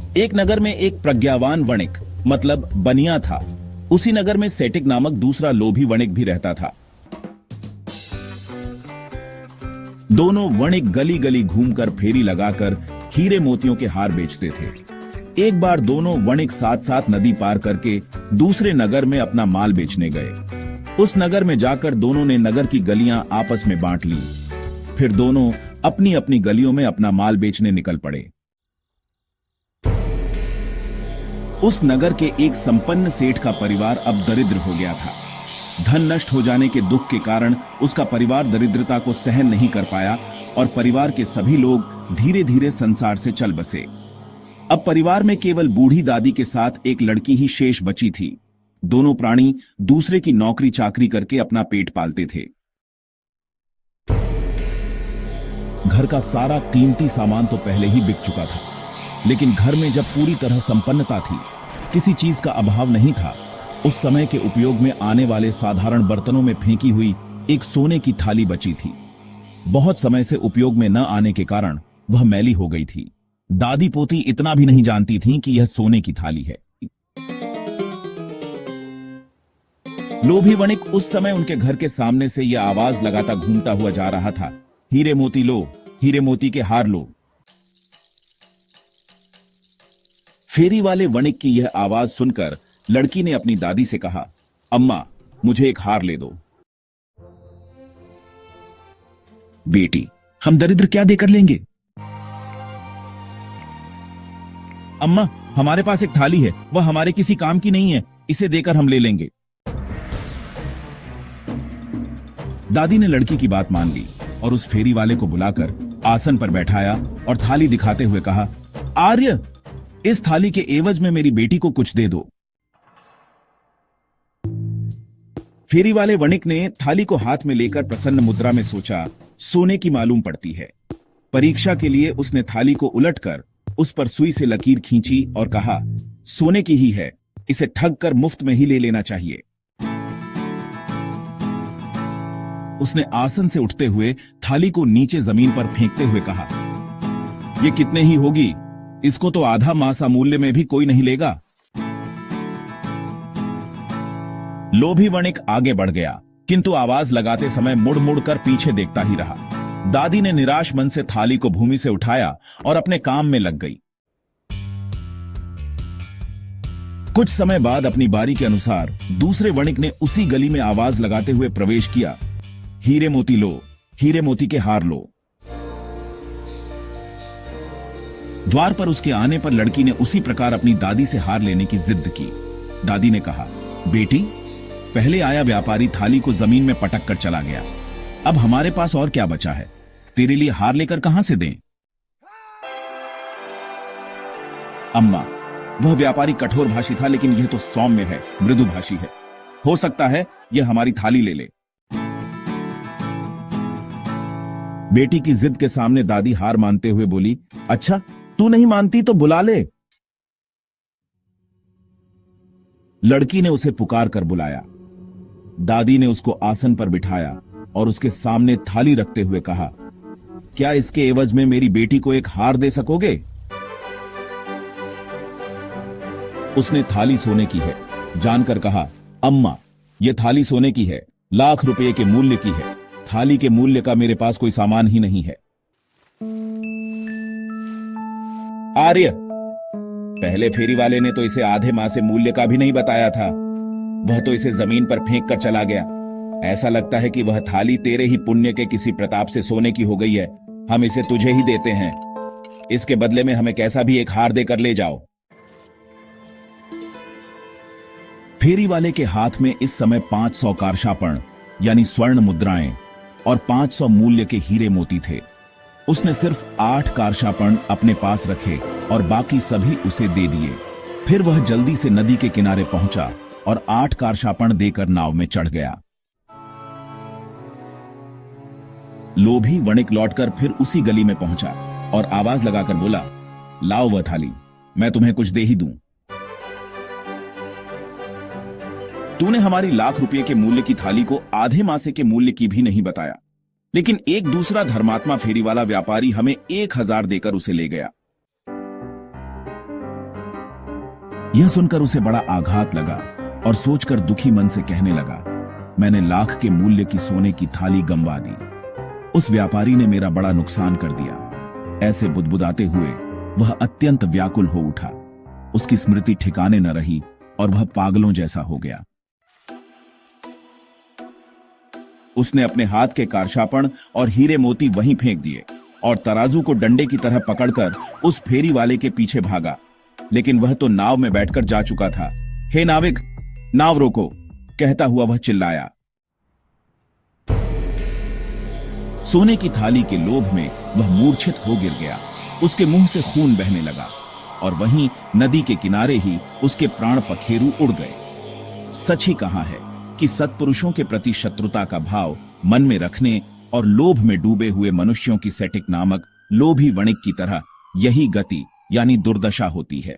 एक नगर में एक प्रज्ञावान वणिक मतलब बनिया था। उसी नगर में सेटिक नामक दूसरा लोभी वणिक भी रहता था। दोनों वणिक गली गली घूमकर फेरी लगाकर हीरे मोतियों के हार बेचते थे। एक बार दोनों वणिक साथ साथ नदी पार करके दूसरे नगर में अपना माल बेचने गए। उस नगर में जाकर दोनों ने नगर की गलियां आपस में बांट ली। फिर दोनों अपनी अपनी गलियों में अपना माल बेचने निकल पड़े। उस नगर के एक संपन्न सेठ का परिवार अब दरिद्र हो गया था। धन नष्ट हो जाने के दुख के कारण उसका परिवार दरिद्रता को सहन नहीं कर पाया और परिवार के सभी लोग धीरे धीरे संसार से चल बसे। अब परिवार में केवल बूढ़ी दादी के साथ एक लड़की ही शेष बची थी। दोनों प्राणी दूसरे की नौकरी चाकरी करके अपना पेट पालते थे। घर का सारा कीमती सामान तो पहले ही बिक चुका था, लेकिन घर में जब पूरी तरह संपन्नता थी, किसी चीज का अभाव नहीं था, उस समय के उपयोग में आने वाले साधारण बर्तनों में फेंकी हुई एक सोने की थाली बची थी। बहुत समय से उपयोग में न आने के कारण वह मैली हो गई थी। दादी पोती इतना भी नहीं जानती थीं कि यह सोने की थाली है। लोभी वणिक उस समय उनके घर के सामने से यह आवाज लगाता घूमता हुआ जा रहा था, हीरे मोती लो, हीरे मोती के हार लो। फेरी वाले वणिक की यह आवाज सुनकर लड़की ने अपनी दादी से कहा, अम्मा मुझे एक हार ले दो। बेटी, हम दरिद्र क्या देकर लेंगे? अम्मा, हमारे पास एक थाली है, वह हमारे किसी काम की नहीं है, इसे देकर हम ले लेंगे। दादी ने लड़की की बात मान ली और उस फेरी वाले को बुलाकर आसन पर बैठाया और थाली दिखाते हुए कहा, आर्य, इस थाली के एवज में मेरी बेटी को कुछ दे दो। फेरी वाले वणिक ने थाली को हाथ में लेकर प्रसन्न मुद्रा में सोचा, सोने की मालूम पड़ती है। परीक्षा के लिए उसने थाली को उलटकर उस पर सुई से लकीर खींची और कहा, सोने की ही है, इसे ठग कर मुफ्त में ही ले लेना चाहिए। उसने आसन से उठते हुए थाली को नीचे जमीन पर फेंकते हुए कहा, यह कितने ही होगी, इसको तो आधा मासा मूल्य में भी कोई नहीं लेगा। लोभी वणिक आगे बढ़ गया, किंतु आवाज लगाते समय मुड़ मुड़ कर पीछे देखता ही रहा। दादी ने निराश मन से थाली को भूमि से उठाया और अपने काम में लग गई। कुछ समय बाद अपनी बारी के अनुसार दूसरे वणिक ने उसी गली में आवाज लगाते हुए प्रवेश किया, हीरे मोती लो, हीरे मोती के हार लो। द्वार पर उसके आने पर लड़की ने उसी प्रकार अपनी दादी से हार लेने की जिद की। दादी ने कहा, बेटी, पहले आया व्यापारी थाली को जमीन में पटक कर चला गया, अब हमारे पास और क्या बचा है, तेरे लिए हार लेकर कहां से दें? अम्मा, वह व्यापारी कठोर भाषी था, लेकिन यह तो सौम्य है, मृदु भाषी है, हो सकता है यह हमारी थाली ले ले। बेटी की जिद के सामने दादी हार मानते हुए बोली, अच्छा, तू नहीं मानती तो बुला ले। लड़की ने उसे पुकार कर बुलाया। दादी ने उसको आसन पर बिठाया और उसके सामने थाली रखते हुए कहा, क्या इसके एवज में मेरी बेटी को एक हार दे सकोगे? उसने थाली सोने की है जानकर कहा, अम्मा, यह थाली सोने की है, लाख रुपए के मूल्य की है, थाली के मूल्य का मेरे पास कोई सामान ही नहीं है। आर्य, पहले फेरी वाले ने तो इसे आधे माह से मूल्य का भी नहीं बताया था, वह तो इसे जमीन पर फेंक कर चला गया। ऐसा लगता है कि वह थाली तेरे ही पुण्य के किसी प्रताप से सोने की हो गई है। हम इसे तुझे ही देते हैं, इसके बदले में हमें कैसा भी एक हार देकर ले जाओ। फेरी वाले के हाथ में इस समय 500 कारशापण यानी स्वर्ण मुद्राएं और 500 मूल्य के हीरे मोती थे। उसने सिर्फ 8 कारशापण अपने पास रखे और बाकी सभी उसे दे दिए। फिर वह जल्दी से नदी के किनारे पहुंचा और 8 कारशापण देकर नाव में चढ़ गया। लोभी वणिक लौटकर फिर उसी गली में पहुंचा और आवाज लगाकर बोला, लाओ वह थाली, मैं तुम्हें कुछ दे ही दूं। तूने हमारी लाख रुपए के मूल्य की थाली को आधे मासे के मूल्य की भी नहीं बताया, लेकिन एक दूसरा धर्मात्मा फेरी वाला व्यापारी हमें 1000 देकर उसे ले गया। यह सुनकर उसे बड़ा आघात लगा और सोचकर दुखी मन से कहने लगा, मैंने लाख के मूल्य की सोने की थाली गंवा दी। उस व्यापारी ने मेरा बड़ा नुकसान कर दिया। ऐसे बुदबुदाते हुए वह अत्यंत व्याकुल हो उठा। उसकी स्मृति ठिकाने न रही और वह पागलों जैसा हो गया। उसने अपने हाथ के कारशापण और हीरे मोती वहीं फेंक दिए और तराजू को डंडे की तरह पकड़कर उस फेरी वाले के पीछे भागा, लेकिन वह तो नाव में बैठकर जा चुका था। हे नाविक, नाव रोको, कहता हुआ वह चिल्लाया। सोने की थाली के लोभ में वह मूर्छित हो गिर गया। उसके मुंह से खून बहने लगा और वहीं नदी के किनारे ही उसके प्राण पखेरु उड़ गए। सच ही कहा है कि सत्पुरुषों के प्रति शत्रुता का भाव मन में रखने और लोभ में डूबे हुए मनुष्यों की सेटिक नामक लोभी वणिक की तरह यही गति यानी दुर्दशा होती है।